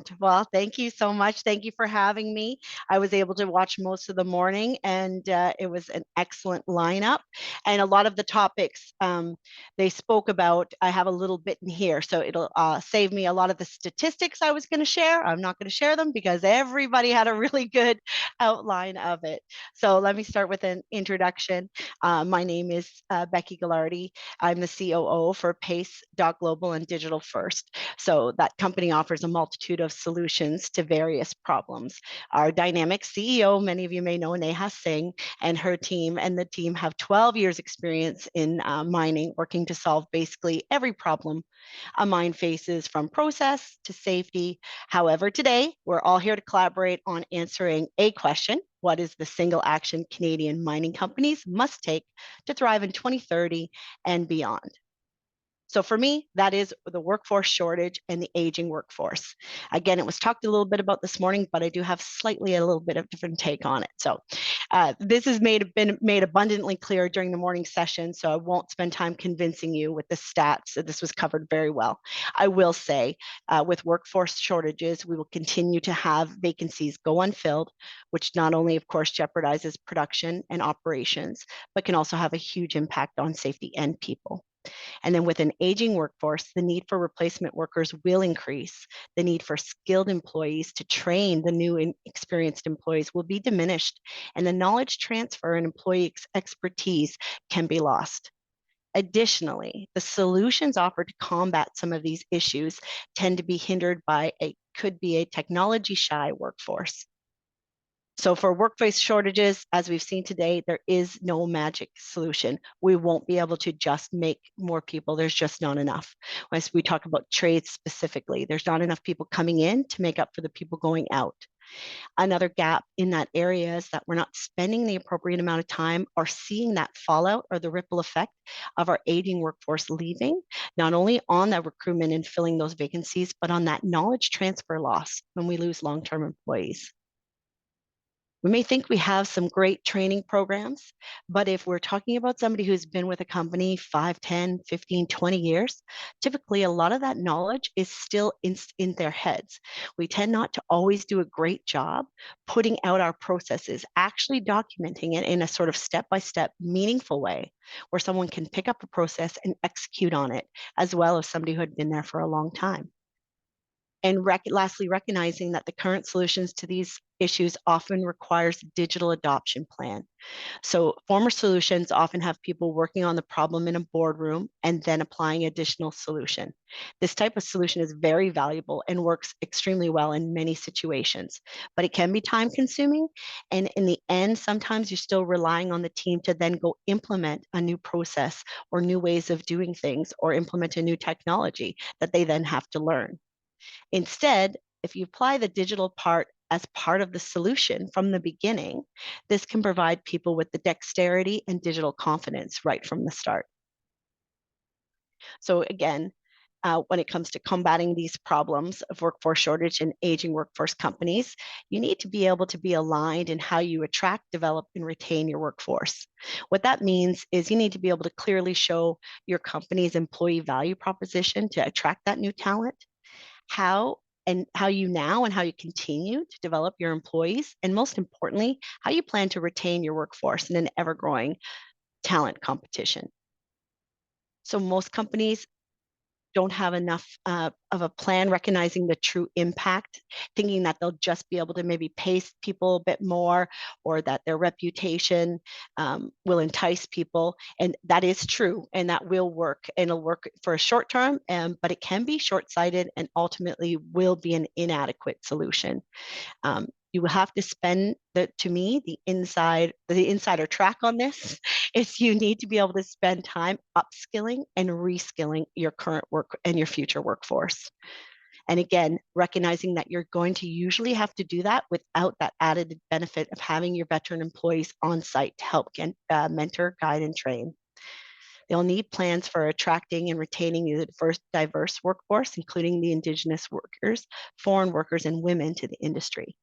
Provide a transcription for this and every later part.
Excellent. Well, thank you so much. Thank you for having me. I was able to watch most of the morning, and it was an excellent lineup. And a lot of the topics they spoke about, I have a little bit in here, so it'll save me a lot of the statistics I was going to share. I'm not going to share them because everybody had a really good outline of it. So let me start with an introduction. My name is Becky Gallardi. I'm the COO for Pace Global and Digital First. So that company offers a multitude of solutions to various problems. Our dynamic CEO, many of you may know Neha Singh, and her team and the team have 12 years experience in mining, working to solve basically every problem a mine faces, from process to safety. However, today we're all here to collaborate on answering a question: what is the single action Canadian mining companies must take to thrive in 2030 and beyond? So for me, that is the workforce shortage and the aging workforce. Again, it was talked a little bit about this morning, but I do have slightly a little bit of different take on it. So this has been made abundantly clear during the morning session, so I won't spend time convincing you with the stats. This was covered very well. I will say, with workforce shortages, we will continue to have vacancies go unfilled, which not only, of course, jeopardizes production and operations, but can also have a huge impact on safety and people. And then with an aging workforce, the need for replacement workers will increase. The need for skilled employees to train the new and experienced employees will be diminished, and the knowledge transfer and employee expertise can be lost. Additionally, the solutions offered to combat some of these issues tend to be hindered by could be a technology shy workforce. So for workplace shortages, as we've seen today, there is no magic solution. We won't be able to just make more people. There's just not enough. As we talk about trades specifically, there's not enough people coming in to make up for the people going out. Another gap in that area is that we're not spending the appropriate amount of time or seeing that fallout or the ripple effect of our aging workforce leaving, not only on that recruitment and filling those vacancies, but on that knowledge transfer loss when we lose long-term employees. We may think we have some great training programs, but if we're talking about somebody who's been with a company 5, 10, 15, 20 years, typically a lot of that knowledge is still in their heads. We tend not to always do a great job putting out our processes, actually documenting it in a sort of step-by-step meaningful way where someone can pick up a process and execute on it, as well as somebody who had been there for a long time. And lastly, recognizing that the current solutions to these issues often requires a digital adoption plan. So former solutions often have people working on the problem in a boardroom and then applying additional solution. This type of solution is very valuable and works extremely well in many situations, but it can be time consuming. And in the end, sometimes you're still relying on the team to then go implement a new process or new ways of doing things or implement a new technology that they then have to learn. Instead, if you apply the digital part as part of the solution from the beginning, this can provide people with the dexterity and digital confidence right from the start. So again, when it comes to combating these problems of workforce shortage and aging workforce companies, you need to be able to be aligned in how you attract, develop, and retain your workforce. What that means is you need to be able to clearly show your company's employee value proposition to attract that new talent, how you now and how you continue to develop your employees, and most importantly, how you plan to retain your workforce in an ever-growing talent competition. So most companies don't have enough of a plan recognizing the true impact, thinking that they'll just be able to maybe pay people a bit more or that their reputation will entice people. And that is true, and that will work, and it'll work for a short term, but it can be short-sighted and ultimately will be an inadequate solution. You will have to spend to me, the insider track on this is you need to be able to spend time upskilling and reskilling your current work and your future workforce. And again, recognizing that you're going to usually have to do that without that added benefit of having your veteran employees on site to help mentor, guide, and train. They'll need plans for attracting and retaining the diverse workforce, including the Indigenous workers, foreign workers, and women to the industry.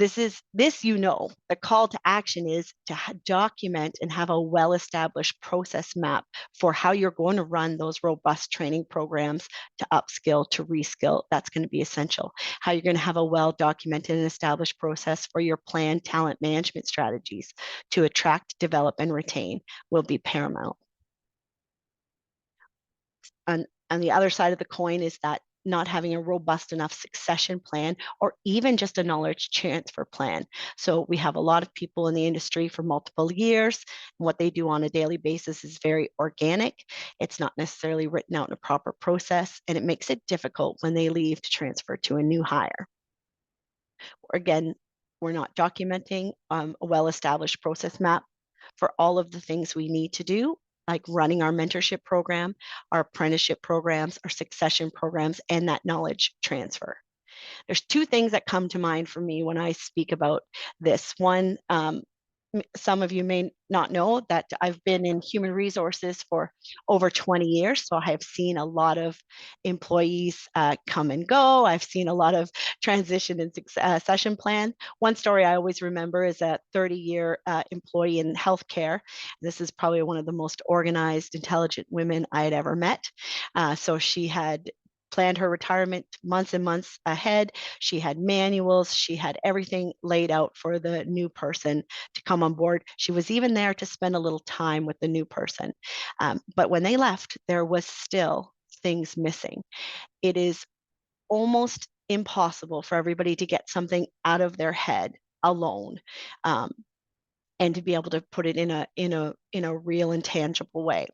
The call to action is to document and have a well-established process map for how you're going to run those robust training programs to upskill, to reskill. That's going to be essential. How you're going to have a well-documented and established process for your planned talent management strategies to attract, develop, and retain will be paramount. On the other side of the coin is that not having a robust enough succession plan or even just a knowledge transfer plan. So we have a lot of people in the industry for multiple years. And what they do on a daily basis is very organic. It's not necessarily written out in a proper process, and it makes it difficult when they leave to transfer to a new hire. Again, we're not documenting a well-established process map for all of the things we need to do, like running our mentorship program, our apprenticeship programs, our succession programs, and that knowledge transfer. There's two things that come to mind for me when I speak about this. One, some of you may not know that I've been in human resources for over 20 years. So I have seen a lot of employees come and go. I've seen a lot of transition and succession plan. One story I always remember is a 30-year employee in healthcare. This is probably one of the most organized, intelligent women I had ever met. So she had planned her retirement months and months ahead. She had manuals, she had everything laid out for the new person to come on board. She was even there to spend a little time with the new person. But when they left, there was still things missing. It is almost impossible for everybody to get something out of their head alone. And to be able to put it in a real and tangible way.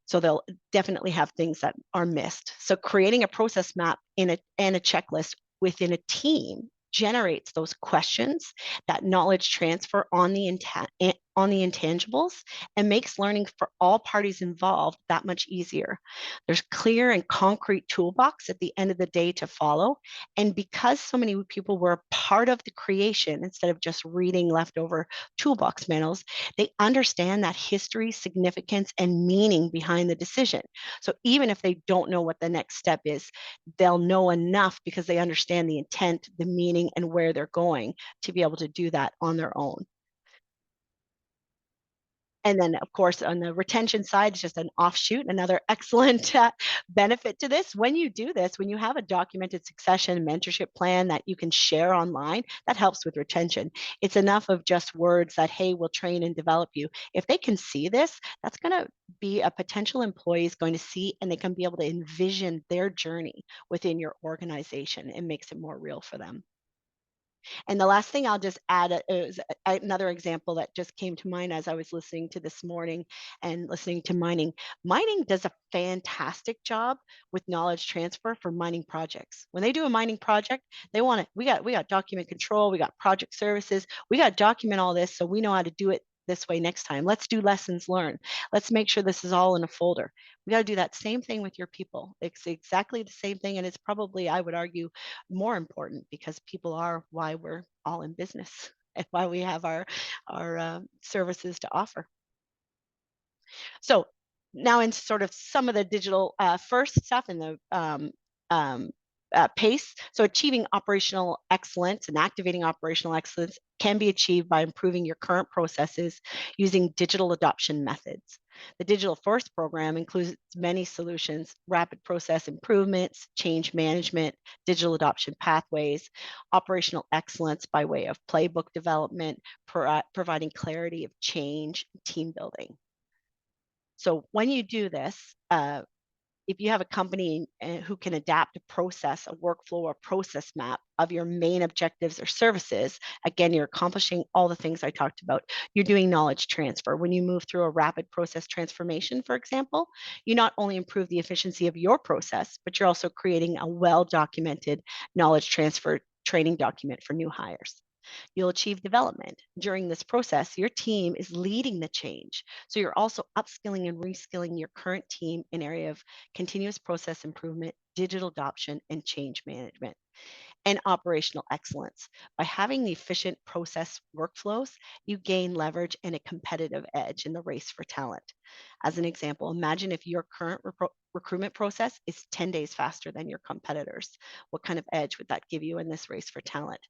So they'll definitely have things that are missed. So creating a process map and a checklist within a team generates those questions, that knowledge transfer on the intangibles, and makes learning for all parties involved that much easier. There's clear and concrete toolbox at the end of the day to follow. And because so many people were part of the creation instead of just reading leftover toolbox manuals, they understand that history, significance, and meaning behind the decision. So even if they don't know what the next step is, they'll know enough because they understand the intent, the meaning, and where they're going to be able to do that on their own. And then, of course, on the retention side, it's just an offshoot, another excellent benefit to this. When you do this, when you have a documented succession mentorship plan that you can share online, that helps with retention. It's enough of just words that, hey, we'll train and develop you. If they can see this, that's going to be a potential employee is going to see, and they can be able to envision their journey within your organization. It makes it more real for them. And the last thing I'll just add is another example that just came to mind as I was listening to this morning and listening to mining. Mining does a fantastic job with knowledge transfer for mining projects. When they do a mining project, they want it. We got document control, we got project services, we got to document all this so we know how to do it this way next time. Let's do lessons learned. Let's make sure this is all in a folder. We got to do that same thing with your people. It's exactly the same thing. And it's probably, I would argue, more important because people are why we're all in business and why we have our services to offer. So now into sort of some of the digital first stuff in the pace. So achieving operational excellence and activating operational excellence can be achieved by improving your current processes using digital adoption methods. The Digital First program includes many solutions: rapid process improvements, change management, digital adoption pathways, operational excellence by way of playbook development, providing clarity of change, team building. So when you do this, if you have a company who can adapt a process, a workflow, or process map of your main objectives or services, again, you're accomplishing all the things I talked about. You're doing knowledge transfer. When you move through a rapid process transformation, for example, you not only improve the efficiency of your process, but you're also creating a well-documented knowledge transfer training document for new hires. You'll achieve development. During this process, your team is leading the change. So you're also upskilling and reskilling your current team in area of continuous process improvement, digital adoption, and change management. And operational excellence. By having the efficient process workflows, you gain leverage and a competitive edge in the race for talent. As an example, imagine if your current recruitment process is 10 days faster than your competitors. What kind of edge would that give you in this race for talent?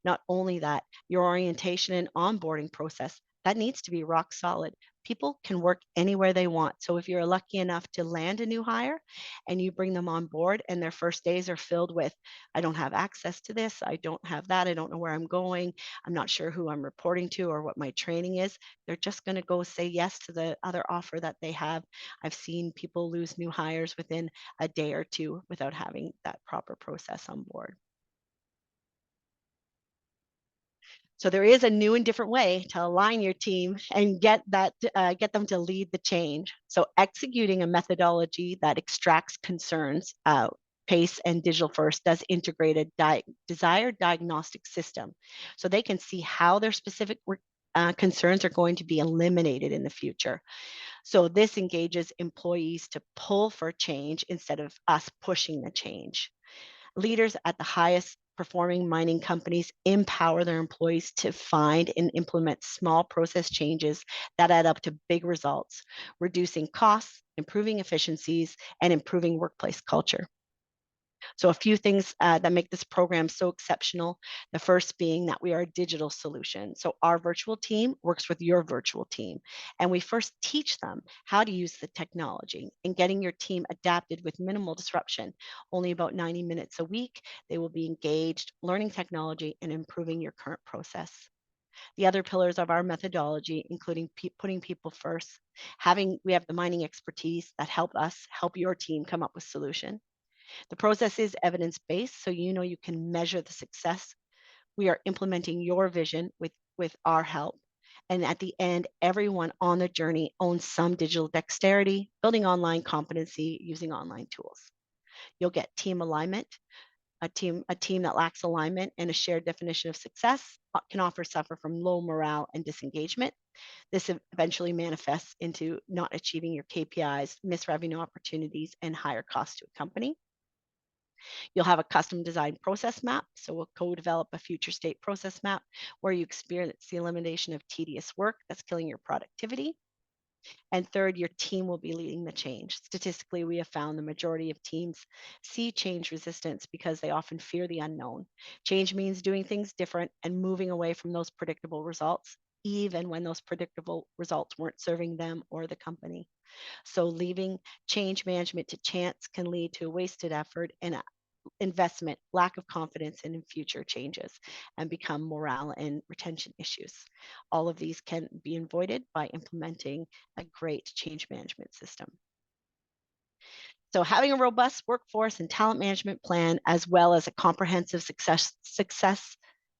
Not only that, your orientation and onboarding process, that needs to be rock solid. People can work anywhere they want. So if you're lucky enough to land a new hire and you bring them on board and their first days are filled with, I don't have access to this, I don't have that, I don't know where I'm going, I'm not sure who I'm reporting to or what my training is, they're just going to go say yes to the other offer that they have. I've seen people lose new hires within a day or two without having that proper process on board. So there is a new and different way to align your team and get them to lead the change. So executing a methodology that extracts concerns, PACE and Digital First does integrate a desired diagnostic system, so they can see how their specific concerns are going to be eliminated in the future. So this engages employees to pull for change instead of us pushing the change. Leaders at the highest performing mining companies empower their employees to find and implement small process changes that add up to big results, reducing costs, improving efficiencies, and improving workplace culture. So a few things that make this program so exceptional. The first being that we are a digital solution. So our virtual team works with your virtual team. And we first teach them how to use the technology and getting your team adapted with minimal disruption. Only about 90 minutes a week, they will be engaged, learning technology and improving your current process. The other pillars of our methodology, including putting people first, we have the mining expertise that help your team come up with solution. The process is evidence-based, so you know you can measure the success. We are implementing your vision with our help. And at the end, everyone on the journey owns some digital dexterity, building online competency using online tools. You'll get team alignment. A team that lacks alignment and a shared definition of success can suffer from low morale and disengagement. This eventually manifests into not achieving your KPIs, missed revenue opportunities, and higher costs to a company. You'll have a custom designed process map. So we'll co-develop a future state process map where you experience the elimination of tedious work that's killing your productivity. And third, your team will be leading the change. Statistically, we have found the majority of teams see change resistance because they often fear the unknown. Change means doing things different and moving away from those predictable results, even when those predictable results weren't serving them or the company. So leaving change management to chance can lead to a wasted effort and investment, lack of confidence in future changes, and become morale and retention issues. All of these can be avoided by implementing a great change management system. So having a robust workforce and talent management plan, as well as a comprehensive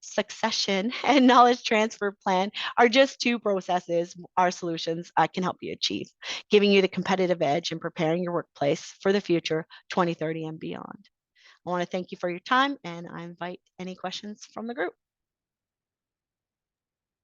succession and knowledge transfer plan are just two processes our solutions can help you achieve, giving you the competitive edge and preparing your workplace for the future 2030 and beyond. I want to thank you for your time, and I invite any questions from the group.